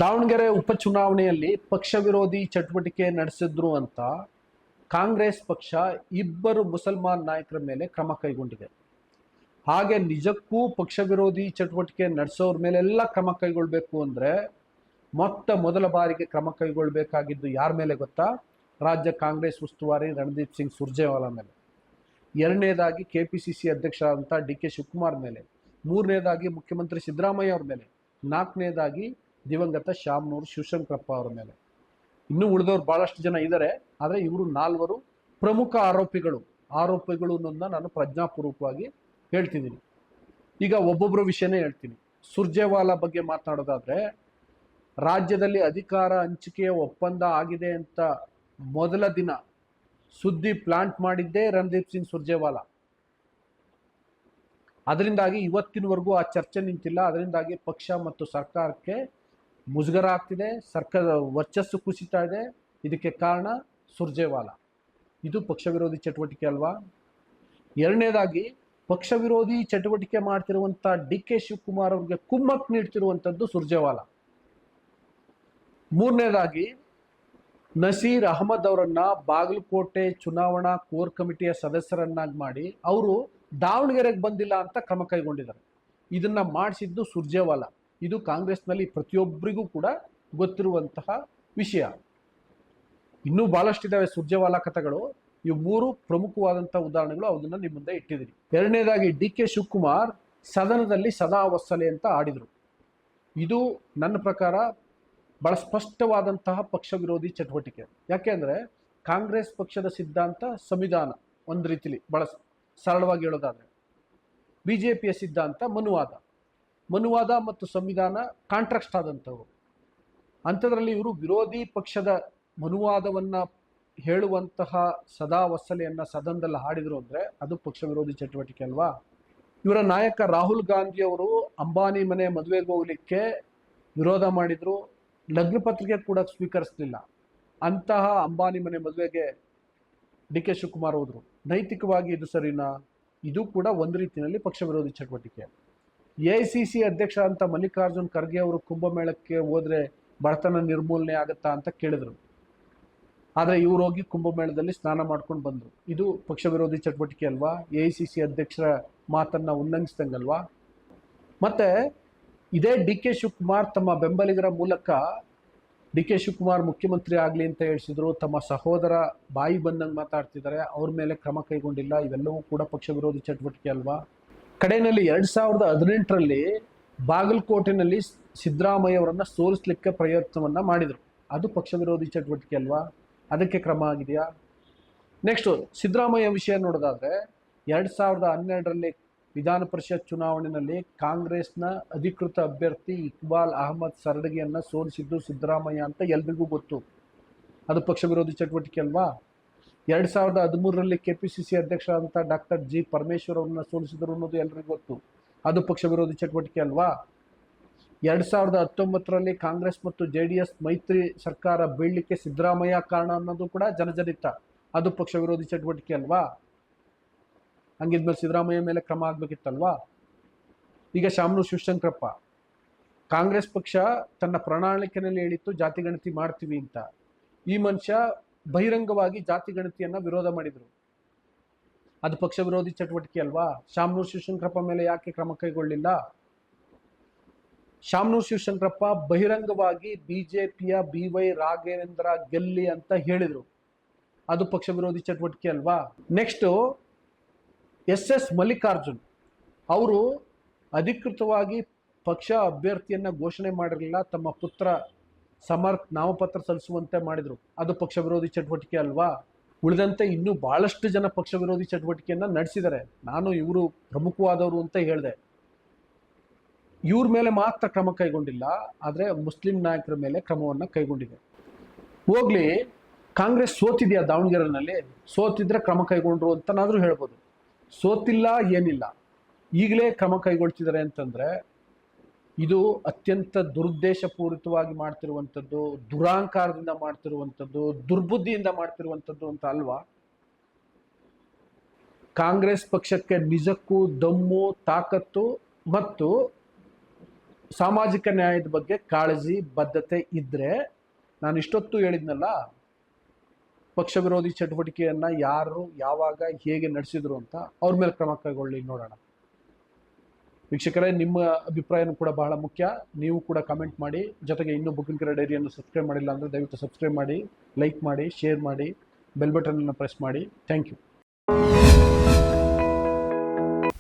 ದಾವಣಗೆರೆ ಉಪಚುನಾವಣೆಯಲ್ಲಿ ಪಕ್ಷ ವಿರೋಧಿ ಚಟುವಟಿಕೆ ನಡೆಸಿದ್ರು ಅಂತ ಕಾಂಗ್ರೆಸ್ ಪಕ್ಷ ಇಬ್ಬರು ಮುಸಲ್ಮಾನ್ ನಾಯಕರ ಮೇಲೆ ಕ್ರಮ ಕೈಗೊಂಡಿದೆ. ಹಾಗೆ ನಿಜಕ್ಕೂ ಪಕ್ಷ ವಿರೋಧಿ ಚಟುವಟಿಕೆ ನಡೆಸೋರ ಮೇಲೆಲ್ಲ ಕ್ರಮ ಕೈಗೊಳ್ಬೇಕು ಅಂದ್ರೆ ಮೊದಲ ಬಾರಿಗೆ ಕ್ರಮ ಕೈಗೊಳ್ಬೇಕಾಗಿದ್ದು ಯಾರ ಮೇಲೆ ಗೊತ್ತಾ? ರಾಜ್ಯ ಕಾಂಗ್ರೆಸ್ ಉಸ್ತುವಾರಿ ರಣದೀಪ್ ಸಿಂಗ್ ಸುರ್ಜೇವಾಲಾ ಮೇಲೆ. ಎರಡನೇದಾಗಿ ಕೆಪಿಸಿಸಿ ಅಧ್ಯಕ್ಷರಾದಂಥ ಡಿ.ಕೆ. ಶಿವಕುಮಾರ್ ಮೇಲೆ. ಮೂರನೇದಾಗಿ ಮುಖ್ಯಮಂತ್ರಿ ಸಿದ್ದರಾಮಯ್ಯ ಅವ್ರ ಮೇಲೆ. ನಾಲ್ಕನೇದಾಗಿ ದಿವಂಗತ ಶಾಮನೂರು ಶಿವಶಂಕರಪ್ಪ ಅವರ ಮೇಲೆ. ಇನ್ನೂ ಉಳಿದವರು ಬಹಳಷ್ಟು ಜನ ಇದ್ದಾರೆ, ಆದರೆ ಇವರು ನಾಲ್ವರು ಪ್ರಮುಖ ಆರೋಪಿಗಳು ಅನ್ನೋದನ್ನ ನಾನು ಪ್ರಜ್ಞಾಪೂರ್ವಕವಾಗಿ ಹೇಳ್ತಿದ್ದೀನಿ. ಈಗ ಒಬ್ಬೊಬ್ಬರ ವಿಷಯನೇ ಹೇಳ್ತೀನಿ. ಸುರ್ಜೇವಾಲಾ ಬಗ್ಗೆ ಮಾತನಾಡೋದಾದ್ರೆ, ರಾಜ್ಯದಲ್ಲಿ ಅಧಿಕಾರ ಹಂಚಿಕೆಯ ಒಪ್ಪಂದ ಆಗಿದೆ ಅಂತ ಮೊದಲ ದಿನ ಸುದ್ದಿ ಪ್ಲಾಂಟ್ ಮಾಡಿದ್ದೇ ರಣದೀಪ್ ಸಿಂಗ್ ಸುರ್ಜೇವಾಲಾ. ಅದರಿಂದಾಗಿ ಇವತ್ತಿನವರೆಗೂ ಆ ಚರ್ಚೆ ನಿಂತಿಲ್ಲ. ಅದರಿಂದಾಗಿ ಪಕ್ಷ ಮತ್ತು ಸರ್ಕಾರಕ್ಕೆ ಮುಜುಗರ ಆಗ್ತಿದೆ, ಸರ್ಕಾರದ ವರ್ಚಸ್ಸು ಕುಸಿತಾ ಇದೆ. ಇದಕ್ಕೆ ಕಾರಣ ಸುರ್ಜೇವಾಲಾ. ಇದು ಪಕ್ಷ ವಿರೋಧಿ ಚಟುವಟಿಕೆ ಅಲ್ವಾ? ಎರಡನೇದಾಗಿ ಪಕ್ಷ ವಿರೋಧಿ ಚಟುವಟಿಕೆ ಮಾಡ್ತಿರುವಂಥ ಡಿ.ಕೆ. ಶಿವಕುಮಾರ್ ಅವ್ರಿಗೆ ಕುಮ್ಮಕ್ ನೀಡ್ತಿರುವಂಥದ್ದು ಸುರ್ಜೇವಾಲಾ. ಮೂರನೇದಾಗಿ ನಸೀರ್ ಅಹಮದ್ ಅವರನ್ನ ಬಾಗಲಕೋಟೆ ಚುನಾವಣಾ ಕೋರ್ ಕಮಿಟಿಯ ಸದಸ್ಯರನ್ನಾಗಿ ಮಾಡಿ ಅವರು ದಾವಣಗೆರೆಗೆ ಬಂದಿಲ್ಲ ಅಂತ ಕ್ರಮ ಕೈಗೊಂಡಿದ್ದಾರೆ. ಇದನ್ನ ಮಾಡಿಸಿದ್ದು ಸುರ್ಜೇವಾಲಾ. ಇದು ಕಾಂಗ್ರೆಸ್ನಲ್ಲಿ ಪ್ರತಿಯೊಬ್ಬರಿಗೂ ಕೂಡ ಗೊತ್ತಿರುವಂತಹ ವಿಷಯ. ಇನ್ನೂ ಬಹಳಷ್ಟಿದ್ದಾವೆ ಸುರ್ಜೇವಾಲಾ ಕಥೆಗಳು. ಇವು ಮೂರು ಪ್ರಮುಖವಾದಂತಹ ಉದಾಹರಣೆಗಳು, ಅದನ್ನ ನಿಮ್ಮ ಮುಂದೆ ಇಟ್ಟಿದ್ದೀನಿ. ಎರಡನೇದಾಗಿ ಡಿ.ಕೆ. ಶಿವಕುಮಾರ್ ಸದನದಲ್ಲಿ ಸದಾ ವತ್ಸಲೆ ಅಂತ ಆಡಿದರು. ಇದು ನನ್ನ ಪ್ರಕಾರ ಬಹಳ ಸ್ಪಷ್ಟವಾದಂತಹ ಪಕ್ಷ ವಿರೋಧಿ ಚಟುವಟಿಕೆ. ಯಾಕೆಂದ್ರೆ ಕಾಂಗ್ರೆಸ್ ಪಕ್ಷದ ಸಿದ್ಧಾಂತ ಸಂವಿಧಾನ, ಒಂದು ರೀತಿಲಿ ಬಹಳ ಸರಳವಾಗಿ ಹೇಳೋದಾದ್ರೆ. ಬಿಜೆಪಿಯ ಸಿದ್ಧಾಂತ ಮನುವಾದ ಮತ್ತು ಸಂವಿಧಾನ ಕಾಂಟ್ರಾಸ್ಟ್ ಆದಂಥವು. ಅಂಥದ್ರಲ್ಲಿ ಇವರು ವಿರೋಧಿ ಪಕ್ಷದ ಮನುವಾದವನ್ನ ಹೇಳುವಂತಹ ಸದಾ ವತ್ಸಲೆಯನ್ನ ಸದನದಲ್ಲಿ ಹಾಡಿದ್ರು ಅಂದ್ರೆ ಅದು ಪಕ್ಷ ವಿರೋಧಿ ಚಟುವಟಿಕೆ ಅಲ್ವಾ? ಇವರ ನಾಯಕ ರಾಹುಲ್ ಗಾಂಧಿ ಅವರು ಅಂಬಾನಿ ಮನೆ ಮದುವೆಗೆ ಹೋಗ್ಲಿಕ್ಕೆ ವಿರೋಧ ಮಾಡಿದ್ರು, ಲಗ್ನ ಪತ್ರಿಕೆ ಕೂಡ ಸ್ವೀಕರಿಸಲಿಲ್ಲ. ಅಂತಹ ಅಂಬಾನಿ ಮನೆ ಮದುವೆಗೆ ಡಿ.ಕೆ. ಶಿವಕುಮಾರ್ ಹೋದ್ರು. ನೈತಿಕವಾಗಿ ಇದು ಸರಿನಾ? ಇದು ಕೂಡ ಒಂದು ರೀತಿಯಲ್ಲಿ ಪಕ್ಷ ವಿರೋಧಿ ಚಟುವಟಿಕೆ. ಎಐಸಿಸಿ ಅಧ್ಯಕ್ಷ ಅಂತ ಮಲ್ಲಿಕಾರ್ಜುನ್ ಖರ್ಗೆ ಅವರು ಕುಂಭಮೇಳಕ್ಕೆ ಹೋದ್ರೆ ಬಡತನ ನಿರ್ಮೂಲನೆ ಆಗತ್ತಾ ಅಂತ ಕೇಳಿದ್ರು. ಆದರೆ ಇವ್ರು ಹೋಗಿ ಕುಂಭಮೇಳದಲ್ಲಿ ಸ್ನಾನ ಮಾಡ್ಕೊಂಡು ಬಂದ್ರು. ಇದು ಪಕ್ಷ ವಿರೋಧಿ ಚಟುವಟಿಕೆ ಅಲ್ವಾ? ಎಐಸಿಸಿ ಅಧ್ಯಕ್ಷರ ಮಾತನ್ನ ಉಲ್ಲಂಘಿಸಿದಂಗಲ್ವಾ? ಮತ್ತೆ ಇದೇ ಡಿ.ಕೆ. ಶಿವಕುಮಾರ್ ತಮ್ಮ ಬೆಂಬಲಿಗರ ಮೂಲಕ ಡಿ.ಕೆ. ಶಿವಕುಮಾರ್ ಮುಖ್ಯಮಂತ್ರಿ ಆಗಲಿ ಅಂತ ಹೇಳಿಸಿದ್ರು. ತಮ್ಮ ಸಹೋದರ ಬಾಯಿ ಬಂದಂಗೆ ಮಾತಾಡ್ತಿದ್ದಾರೆ, ಅವ್ರ ಮೇಲೆ ಕ್ರಮ ಕೈಗೊಂಡಿಲ್ಲ. ಇವೆಲ್ಲವೂ ಕೂಡ ಪಕ್ಷ ವಿರೋಧಿ ಚಟುವಟಿಕೆ ಅಲ್ವಾ? ಕಡೆಯಲ್ಲಿ 2018ರಲ್ಲಿ ಬಾಗಲಕೋಟೆನಲ್ಲಿ ಸಿದ್ದರಾಮಯ್ಯ ಅವರನ್ನ ಸೋಲಿಸಲಿಕ್ಕೆ ಪ್ರಯತ್ನವನ್ನ ಮಾಡಿದ್ರು. ಅದು ಪಕ್ಷ ವಿರೋಧಿ ಚಟುವಟಿಕೆ ಅಲ್ವಾ? ಅದಕ್ಕೆ ಕ್ರಮ ಆಗಿದೆಯಾ? ನೆಕ್ಸ್ಟ್ ಸಿದ್ದರಾಮಯ್ಯ ವಿಷಯ ನೋಡೋದಾದ್ರೆ, 2012ರಲ್ಲಿ ವಿಧಾನ ಪರಿಷತ್ ಚುನಾವಣೆಯಲ್ಲಿ ಕಾಂಗ್ರೆಸ್ನ ಅಧಿಕೃತ ಅಭ್ಯರ್ಥಿ ಇಕ್ಬಾಲ್ ಅಹಮದ್ ಸರಡಗಿಯನ್ನ ಸೋಲಿಸಿದ್ದು ಸಿದ್ದರಾಮಯ್ಯ ಅಂತ ಎಲ್ರಿಗೂ ಗೊತ್ತು. ಅದು ಪಕ್ಷ ವಿರೋಧಿ ಚಟುವಟಿಕೆ ಅಲ್ವಾ? 2013ರಲ್ಲಿ ಕೆಪಿಸಿಸಿ ಅಧ್ಯಕ್ಷರಾದಂಥ ಡಾಕ್ಟರ್ ಜಿ ಪರಮೇಶ್ವರ್ ಅವ್ರನ್ನ ಸೋಲಿಸಿದ್ರು ಅನ್ನೋದು ಎಲ್ರಿಗೂ ಗೊತ್ತು. ಅದು ಪಕ್ಷ ವಿರೋಧಿ ಚಟುವಟಿಕೆ ಅಲ್ವಾ? 2019ರಲ್ಲಿ ಕಾಂಗ್ರೆಸ್ ಮತ್ತು JDS ಮೈತ್ರಿ ಸರ್ಕಾರ ಬೀಳಲಿಕ್ಕೆ ಸಿದ್ದರಾಮಯ್ಯ ಕಾರಣ ಅನ್ನೋದು ಕೂಡ ಜನಜನಿತ. ಅದು ಪಕ್ಷ ವಿರೋಧಿ ಚಟುವಟಿಕೆ ಅಲ್ವಾ? ಹಂಗಿದ್ಮೇಲೆ ಸಿದ್ದರಾಮಯ್ಯ ಮೇಲೆ ಕ್ರಮ ಆಗ್ಬೇಕಿತ್ತಲ್ವಾ? ಈಗ ಶಾಮನೂರು ಶಿವಶಂಕರಪ್ಪ, ಕಾಂಗ್ರೆಸ್ ಪಕ್ಷ ತನ್ನ ಪ್ರಣಾಳಿಕೆಯಲ್ಲಿ ಹೇಳಿತ್ತು ಜಾತಿ ಗಣತಿ ಮಾಡ್ತೀವಿ ಅಂತ. ಈ ಮನುಷ್ಯ ಬಹಿರಂಗವಾಗಿ ಜಾತಿ ಗಣತಿಯನ್ನ ವಿರೋಧ ಮಾಡಿದ್ರು. ಅದು ಪಕ್ಷ ವಿರೋಧಿ ಚಟುವಟಿಕೆ ಅಲ್ವಾ? ಶಾಮನೂರು ಶಿವಶಂಕರಪ್ಪ ಮೇಲೆ ಯಾಕೆ ಕ್ರಮ ಕೈಗೊಳ್ಳಿಲ್ಲ? ಶಾಮನೂರು ಶಿವಶಂಕರಪ್ಪ ಬಹಿರಂಗವಾಗಿ ಬಿಜೆಪಿಯ BY ರಾಘವೇಂದ್ರ ಗೆಲ್ಲಿ ಅಂತ ಹೇಳಿದ್ರು. ಅದು ಪಕ್ಷ ವಿರೋಧಿ ಚಟುವಟಿಕೆ ಅಲ್ವಾ? ನೆಕ್ಸ್ಟ್ SS ಮಲ್ಲಿಕಾರ್ಜುನ್ ಅವರು ಅಧಿಕೃತವಾಗಿ ಪಕ್ಷ ಅಭ್ಯರ್ಥಿಯನ್ನ ಘೋಷಣೆ ಮಾಡಿರಲಿಲ್ಲ, ತಮ್ಮ ಪುತ್ರ ಸಮರ್ಥ್ ನಾಮಪತ್ರ ಸಲ್ಲಿಸುವಂತೆ ಮಾಡಿದ್ರು. ಅದು ಪಕ್ಷ ವಿರೋಧಿ ಚಟುವಟಿಕೆ ಅಲ್ವಾ? ಉಳಿದಂತೆ ಇನ್ನೂ ಬಹಳಷ್ಟು ಜನ ಪಕ್ಷ ವಿರೋಧಿ ಚಟುವಟಿಕೆಯನ್ನ ನಡೆಸಿದ್ದಾರೆ. ನಾನು ಇವರು ಪ್ರಮುಖವಾದವರು ಅಂತ ಹೇಳಿದೆ. ಇವ್ರ ಮೇಲೆ ಮಾತ್ರ ಕ್ರಮ ಕೈಗೊಂಡಿಲ್ಲ, ಆದರೆ ಮುಸ್ಲಿಂ ನಾಯಕರ ಮೇಲೆ ಕ್ರಮವನ್ನ ಕೈಗೊಂಡಿದೆ. ಹೋಗ್ಲಿ, ಕಾಂಗ್ರೆಸ್ ಸೋತಿದೆಯಾ ದಾವಣಗೆರೆನಲ್ಲಿ? ಸೋತಿದ್ರೆ ಕ್ರಮ ಕೈಗೊಂಡ್ರು ಅಂತನಾದ್ರೂ ಹೇಳ್ಬೋದು. ಸೋತಿಲ್ಲ, ಏನಿಲ್ಲ, ಈಗಲೇ ಕ್ರಮ ಕೈಗೊಳ್ತಿದ್ದಾರೆ ಅಂತಂದ್ರೆ ಇದು ಅತ್ಯಂತ ದುರುದ್ದೇಶಪೂರಿತವಾಗಿ ಮಾಡ್ತಿರುವಂಥದ್ದು, ದುರಾಂಕಾರದಿಂದ ಮಾಡ್ತಿರುವಂಥದ್ದು, ದುರ್ಬುದ್ಧಿಯಿಂದ ಮಾಡ್ತಿರುವಂಥದ್ದು ಅಂತ ಅಲ್ವಾ? ಕಾಂಗ್ರೆಸ್ ಪಕ್ಷಕ್ಕೆ ನಿಜಕ್ಕೂ ದಮ್ಮು, ತಾಕತ್ತು ಮತ್ತು ಸಾಮಾಜಿಕ ನ್ಯಾಯದ ಬಗ್ಗೆ ಕಾಳಜಿ ಬದ್ಧತೆ ಇದ್ದರೆ, ನಾನು ಇಷ್ಟೊತ್ತು ಹೇಳಿದ್ನಲ್ಲ, ಪಕ್ಷ ವಿರೋಧಿ ಚಟುವಟಿಕೆಯನ್ನು ಯಾರು ಯಾವಾಗ ಹೇಗೆ ನಡೆಸಿದ್ರು ಅಂತ ಅವ್ರ ಮೇಲೆ ಕ್ರಮ ಕೈಗೊಳ್ಳಿ, ನೋಡೋಣ. ವೀಕ್ಷಕರೇ, ನಿಮ್ಮ ಅಭಿಪ್ರಾಯನೂ ಕೂಡ ಬಹಳ ಮುಖ್ಯ. ನೀವು ಕೂಡ ಕಮೆಂಟ್ ಮಾಡಿ. ಜೊತೆಗೆ ಇನ್ನೂ ಬುಕ್ಕಿಂಗ್ ಡೈರಿಯನ್ನು ಸಬ್ಸ್ಕ್ರೈಬ್ ಮಾಡಿಲ್ಲ ಅಂದರೆ ದಯವಿಟ್ಟು ಸಬ್ಸ್ಕ್ರೈಬ್ ಮಾಡಿ, ಲೈಕ್ ಮಾಡಿ, ಶೇರ್ ಮಾಡಿ, ಬೆಲ್ ಬಟನನ್ನು ಪ್ರೆಸ್ ಮಾಡಿ. Thank you.